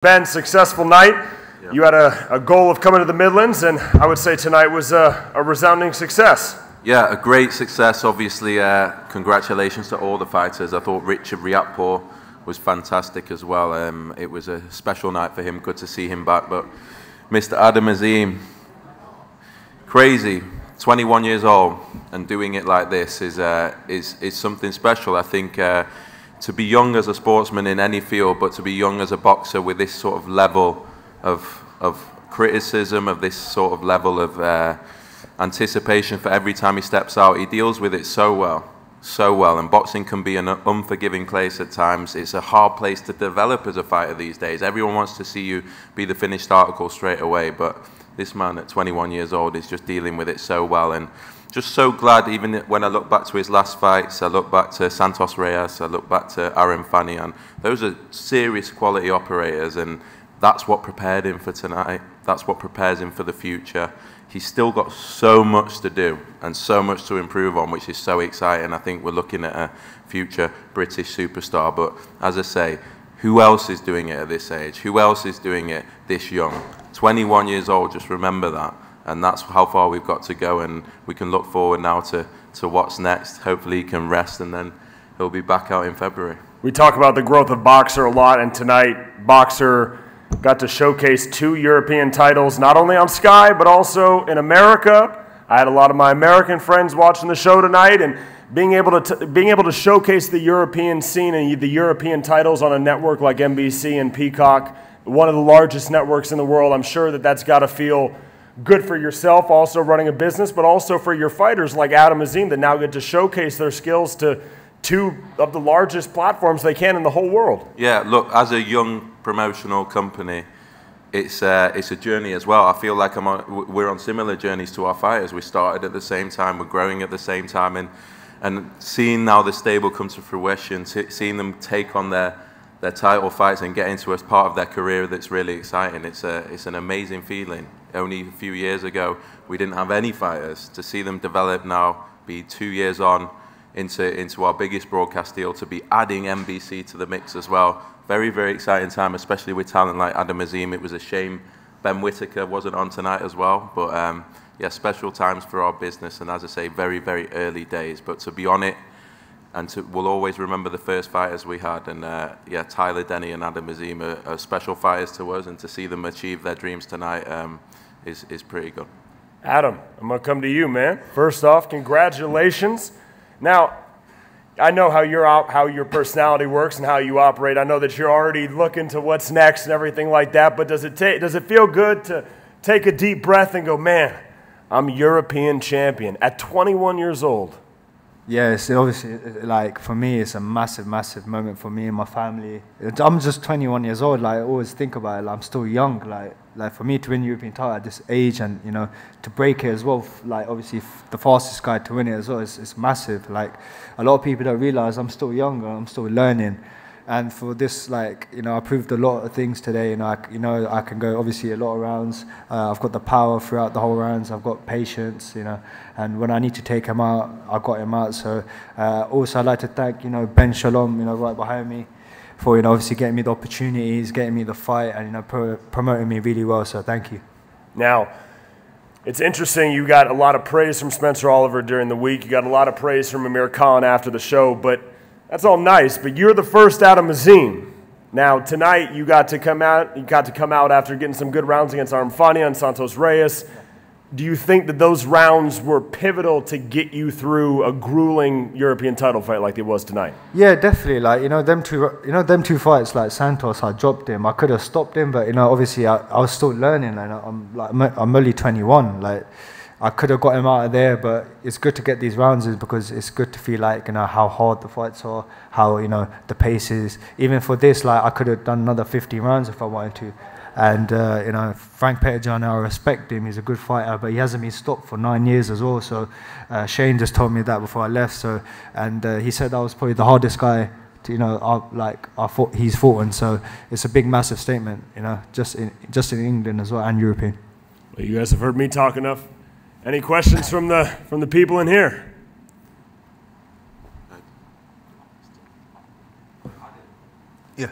Ben, successful night. Yep. You had a goal of coming to the Midlands, and I would say tonight was a resounding success. Yeah, a great success. Obviously, congratulations to all the fighters. I thought Richard Riakporhe was fantastic as well. It was a special night for him. Good to see him back. But Mr. Azim, crazy. 21 years old and doing it like this is something special. I think to be young as a sportsman in any field, but to be young as a boxer with this sort of level of criticism, of this sort of level of anticipation for every time he steps out, he deals with it so well. And boxing can be an unforgiving place at times. It's a hard place to develop as a fighter these days. Everyone wants to see you be the finished article straight away, but this man at 21 years old is just dealing with it so well. And just so glad, even when I look back to his last fights, I look back to Santos Reyes, I look back to Aaron Fanian. Those are serious quality operators, and that's what prepared him for tonight. That's what prepares him for the future. He's still got so much to do and so much to improve on, which is so exciting. I think we're looking at a future British superstar. But as I say, who else is doing it at this age? Who else is doing it this young? 21 years old, just remember that. And that's how far we've got to go, and we can look forward now to what's next. Hopefully he can rest, and then he'll be back out in February. We talk about the growth of Boxer a lot, and tonight Boxer got to showcase 2 European titles, not only on Sky, but also in America. I had a lot of my American friends watching the show tonight, and being able to showcase the European scene and the European titles on a network like NBC and Peacock, one of the largest networks in the world, I'm sure that's got to feel good for yourself, also running a business, but also for your fighters like Azim that now get to showcase their skills to 2 of the largest platforms they can in the whole world. Yeah, look, as a young promotional company, it's a journey as well. I feel like we're on similar journeys to our fighters. We started at the same time, we're growing at the same time, and seeing now the stable come to fruition, seeing them take on their title fights and get into as part of their career, that's really exciting. It's an amazing feeling. Only a few years ago, we didn't have any fighters. To see them develop now, be 2 years on into our biggest broadcast deal, to be adding NBC to the mix as well. Very, very exciting time, especially with talent like Azim. It was a shame Ben Whittaker wasn't on tonight as well. But yeah, special times for our business. And as I say, very, very early days. But to be on it, and we'll always remember the first fighters we had. And yeah, Tyler Denny and Azim are special fighters to us. And to see them achieve their dreams tonight is pretty good. Adam, I'm going to come to you, man. First off, congratulations. Now, I know how your personality works and how you operate. I know that you're already looking to what's next and everything like that, but does it feel good to take a deep breath and go, man, I'm European champion at 21 years old? Yeah, it's obviously, like, for me, it's a massive, massive moment for me and my family. I'm just 21 years old. Like, I always think about it. Like, I'm still young. Like for me to win European title at this age, and you know, to break it as well. Like, obviously, the fastest guy to win it as well. It's massive. Like, a lot of people don't realize I'm still young. I'm still learning. And for this, like, you know, I proved a lot of things today. You know, I can go obviously a lot of rounds. I've got the power throughout the whole rounds. I've got patience, you know, and when I need to take him out, I got him out. So also I'd like to thank, you know, Ben Shalom, you know, right behind me, for, you know, obviously getting me the opportunities, getting me the fight, and, you know, promoting me really well. So thank you. Now, it's interesting, you got a lot of praise from Spencer Oliver during the week. You got a lot of praise from Amir Khan after the show, but that's all nice, but you're the first Azim. Now, tonight you got to come out after getting some good rounds against Aaron Fanian and Santos Reyes. Do you think that those rounds were pivotal to get you through a grueling European title fight like it was tonight? Yeah, definitely. Like, them two fights, like Santos, I dropped him. I could have stopped him, but, you know, obviously I was still learning. And I'm only 21. Like, I could have got him out of there, but it's good to get these rounds in, because it's good to feel like, you know, how hard the fights are, how, you know, the pace is. Even for this, like, I could have done another 50 rounds if I wanted to. And, you know, Frank Petterjohn, I respect him. He's a good fighter, but he hasn't been stopped for 9 years as well. So Shane just told me that before I left. So, and he said that was probably the hardest guy to, you know, he's fought. And so it's a big, massive statement, you know, just in England as well, and European. Well, you guys have heard me talk enough. Any questions from the people in here? Yeah.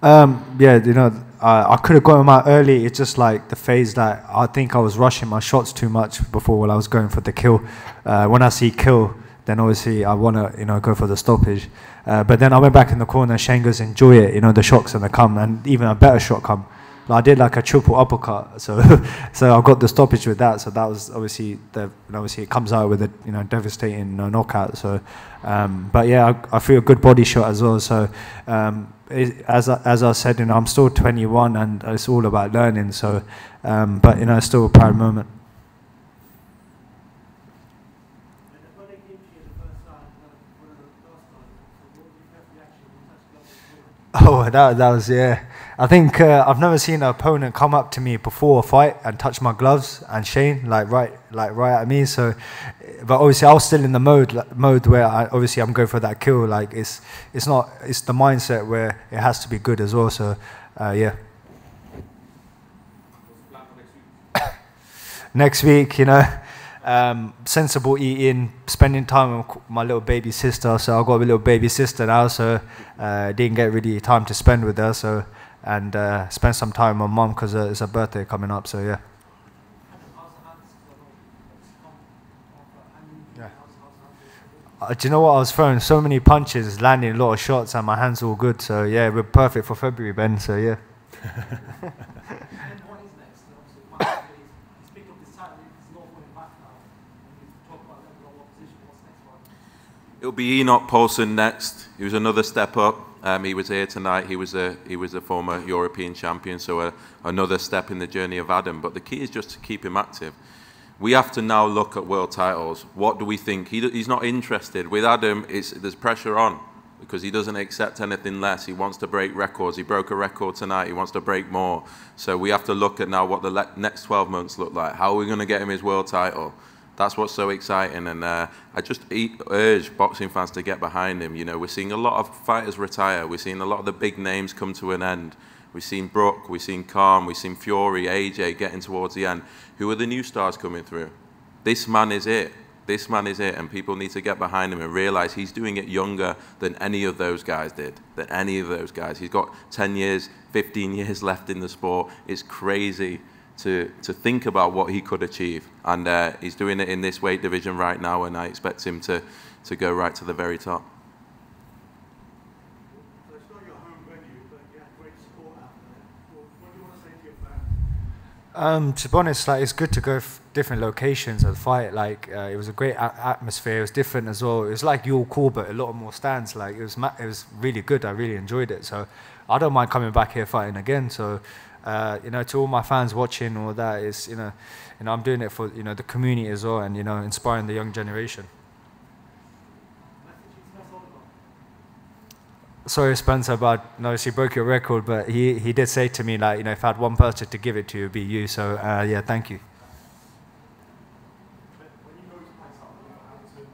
Yeah, you know, I could have got him out early. It's just like the phase that I think I was rushing my shots too much before when I was going for the kill. When I see kill, then obviously I want to, you know, go for the stoppage. But then I went back in the corner. Shane goes, enjoy it. You know, the shot's gonna come, and even a better shot come. I did like a triple uppercut, so so I got the stoppage with that. So that was obviously obviously it comes out with a, you know, devastating knockout. So, but yeah, I feel a good body shot as well. So, as I said, you know, I'm still 21 and it's all about learning. So, but you know, it's still a proud moment. Oh, that was, yeah. I think I've never seen an opponent come up to me before a fight and touch my gloves and Shane right at me. So, but obviously I was still in the mode where I'm going for that kill. Like it's the mindset where it has to be good as well. So, yeah. Next week, you know. Sensible eating, spending time with my little baby sister. So I've got a little baby sister now, so didn't get really time to spend with her. So and spend some time with my mum because it's her birthday coming up. So yeah. Do you know what? I was throwing so many punches, landing a lot of shots, and my hands all good. So yeah, we're perfect for February, Ben. So yeah. It'll be Enoch Paulson next. He was another step up. He was here tonight. He was a former European champion, so another step in the journey of Adam. But the key is just to keep him active. We have to now look at world titles. What do we think? He's not interested. With Adam, there's pressure on because he doesn't accept anything less. He wants to break records. He broke a record tonight. He wants to break more. So we have to look at now what the next 12 months look like. How are we going to get him his world title? That's what's so exciting, and I just urge boxing fans to get behind him. You know, we're seeing a lot of fighters retire. We're seeing a lot of the big names come to an end. We've seen Brook, we've seen Khan, we've seen Fury, AJ getting towards the end. Who are the new stars coming through? This man is it. This man is it, and people need to get behind him and realize he's doing it younger than any of those guys did, than any of those guys. He's got 10 years, 15 years left in the sport. It's crazy to think about what he could achieve, and he's doing it in this weight division right now, and I expect him to go right to the very top. So it's not your home venue, but you have great support out there. What do you want to say to your fans? To be honest, like it's good to go different locations and fight. Like it was a great atmosphere. It was different as well. It was like your call, but a lot more stands. Like it was really good. I really enjoyed it. So I don't mind coming back here fighting again. So. You know, to all my fans watching, all that is, you know, I'm doing it for, you know, the community as well, and, you know, inspiring the young generation. Sorry, Spencer, but no, she broke your record, but he did say to me, like, you know, if I had one person to give it to, it would be you. So, yeah, thank you. When you go to places like Wolverhampton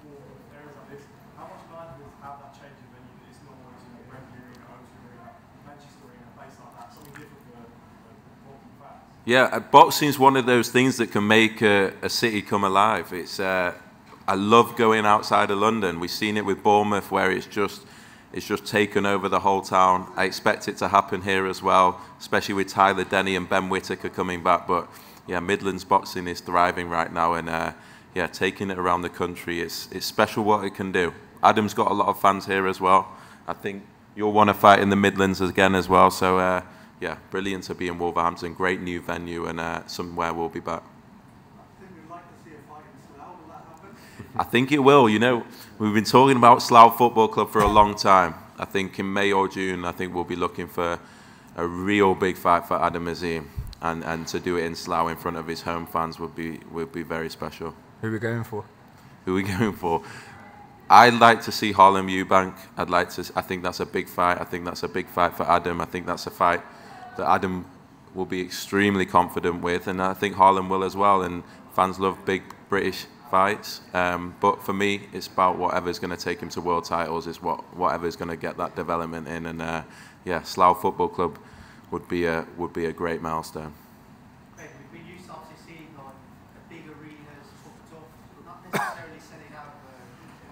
or areas like this, how much life does have that change in venue? It's not always, you know, Wembley Arena, O2 Arena, Manchester Arena, a place like that, something different for boxing fans. Yeah, boxing is one of those things that can make a city come alive. It's I love going outside of London. We've seen it with Bournemouth, where it's just taken over the whole town. I expect it to happen here as well, especially with Tyler Denny and Ben Whittaker coming back. But yeah, Midlands boxing is thriving right now, and yeah, taking it around the country, it's special what it can do. Adam's got a lot of fans here as well. I think you'll want to fight in the Midlands again as well. So yeah, brilliant to be in Wolverhampton. Great new venue, and somewhere we'll be back. I think we'd like to see a fight in Slough. Will that happen? I think it will. You know, we've been talking about Slough Football Club for a long time. I think in May or June, I think we'll be looking for a real big fight for Adam Azim, and to do it in Slough in front of his home fans would be very special. Who are we going for? Who are we going for? I'd like to see Harlem Eubank. I think that's a big fight. I think that's a big fight for Adam. I think that's a fight that Adam will be extremely confident with, and I think Harlem will as well. And fans love big British fights, but for me, it's about whatever's going to take him to world titles. Is whatever's going to get that development in, and yeah, Slough Football Club would be a great milestone. We've been used to obviously seeing like the big arenas, tough, not necessarily selling out.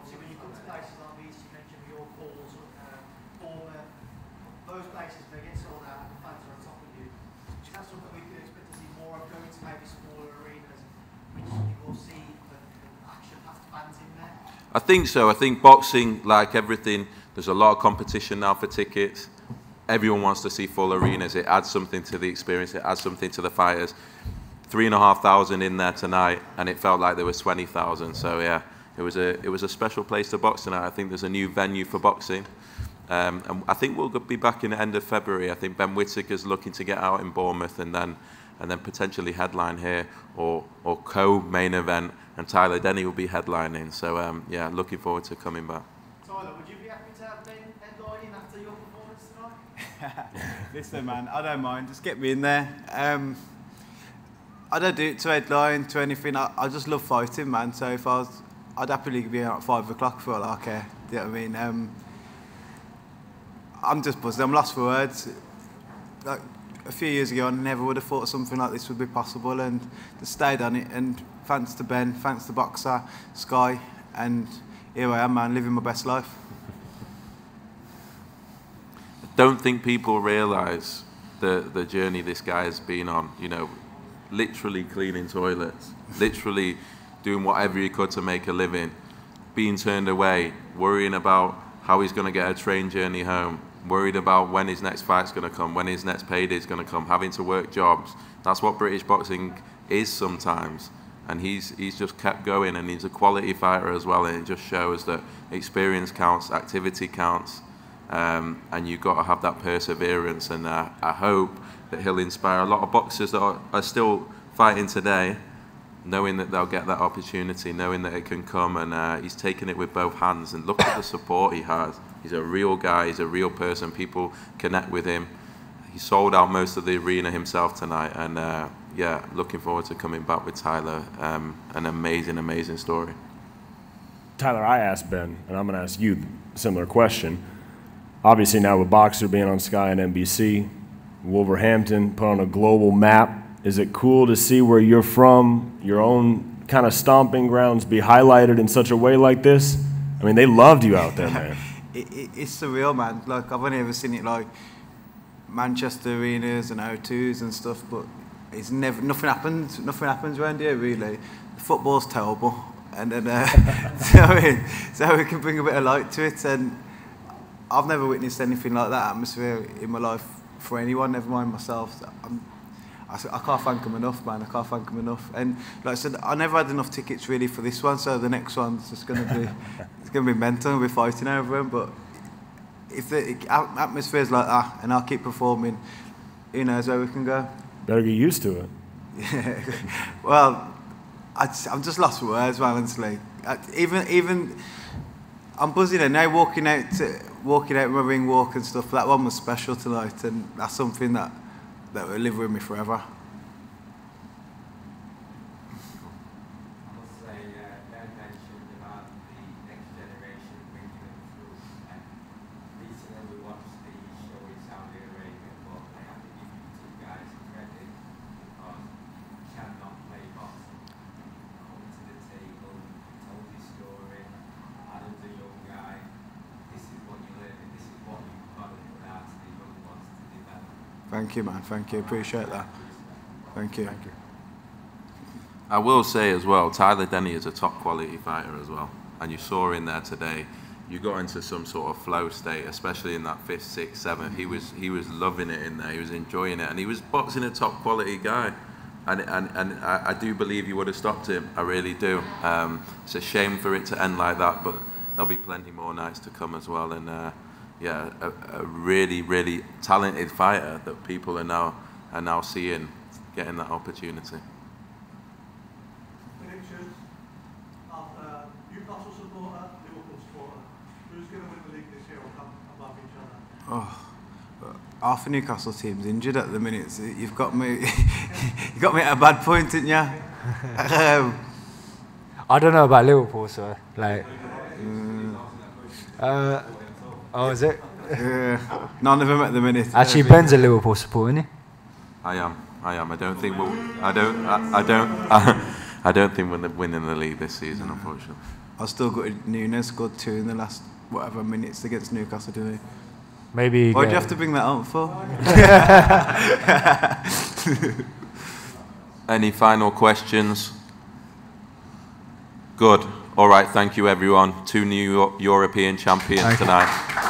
Obviously, when you come to places like these, you mentioned York Halls, Bournemouth, those places I think so. I think boxing, like everything, there's a lot of competition now for tickets. Everyone wants to see full arenas. It adds something to the experience. It adds something to the fighters. 3,500 in there tonight, and it felt like there was 20,000. So yeah, it was a special place to box tonight. I think there's a new venue for boxing, and I think we'll be back in the end of February. I think Ben Whittaker's looking to get out in Bournemouth, and then potentially headline here or co-main event, and Tyler Denny will be headlining. So yeah, looking forward to coming back. Tyler, would you be happy to have Ben headlining after your performance tonight? Listen, man, I don't mind. Just get me in there. I don't do it to headline, to anything. I just love fighting, man. So if I'd happily be out at 5 o'clock for all I care. Do you know what I mean? I'm just buzzed. I'm lost for words. Like a few years ago, I never would have thought something like this would be possible, and just stayed on it. And thanks to Ben, thanks to Boxer, Sky, and here I am, man, living my best life. I don't think people realise the journey this guy has been on. You know, literally cleaning toilets, literally doing whatever he could to make a living, being turned away, worrying about how he's going to get a train journey home, worried about when his next fight's going to come, when his next payday is going to come, having to work jobs. That's what British boxing is sometimes. And he's just kept going, and he's a quality fighter as well, and it just shows that experience counts, activity counts, and you've got to have that perseverance. And I hope that he'll inspire a lot of boxers that are still fighting today, knowing that they'll get that opportunity, knowing that it can come, and he's taking it with both hands. And look at the support he has. He's a real guy, he's a real person, people connect with him. He sold out most of the arena himself tonight, and yeah, looking forward to coming back with Tyler. An amazing, amazing story. Tyler, I asked Ben, and I'm going to ask you a similar question. Obviously now with Boxer being on Sky and NBC, Wolverhampton put on a global map. Is it cool to see where you're from, your own kind of stomping grounds, be highlighted in such a way like this? I mean, they loved you out there, man. It's surreal, man. Like, I've only ever seen it like Manchester arenas and O2s and stuff, but it's never, nothing happens around here really. The football's terrible, and then so we can bring a bit of light to it. And I've never witnessed anything like that atmosphere in my life for anyone, never mind myself. I can't thank them enough, man. I can't thank them enough. And like I said, I never had enough tickets really for this one, so the next one's just going to be, it's going to be mental. We'll be fighting over them. But if the atmosphere's like that, and I'll keep performing, who knows where we can go. Better get used to it. Yeah. Well, I'm just lost for words, man, honestly. Even I'm buzzing and now walking out with my ring walk and stuff. That one was special tonight, and that's something that will live with me forever. Thank you, man. Thank you. Appreciate that. Thank you. Thank you. I will say as well, Tyler Denny is a top quality fighter as well. And you saw in there today, you got into some sort of flow state, especially in that 5th, 6th, 7th. He was loving it in there. He was enjoying it, and he was boxing a top quality guy. And I do believe you would have stopped him. I really do. It's a shame for it to end like that, but there'll be plenty more nights to come as well. And yeah, a really, really talented fighter that people are now seeing, getting that opportunity. Predictions of Newcastle supporter, Liverpool supporter. Who's going to win the league this year or come above each other? Oh, half the Newcastle team's injured at the minute. So you've got me. You got me at a bad point, didn't you? I don't know about Liverpool, so like. Oh, is it? Yeah, none of them at the minute. Actually, Ben's a Liverpool supporter, isn't he? I am. I don't think we'll. I don't think we're winning the league this season, unfortunately. I've still got Nunes scored 2 in the last whatever minutes against Newcastle, didn't he? Maybe. Why'd you have to bring that up for? Any final questions? Good. All right, thank you everyone. 2 new European champions tonight.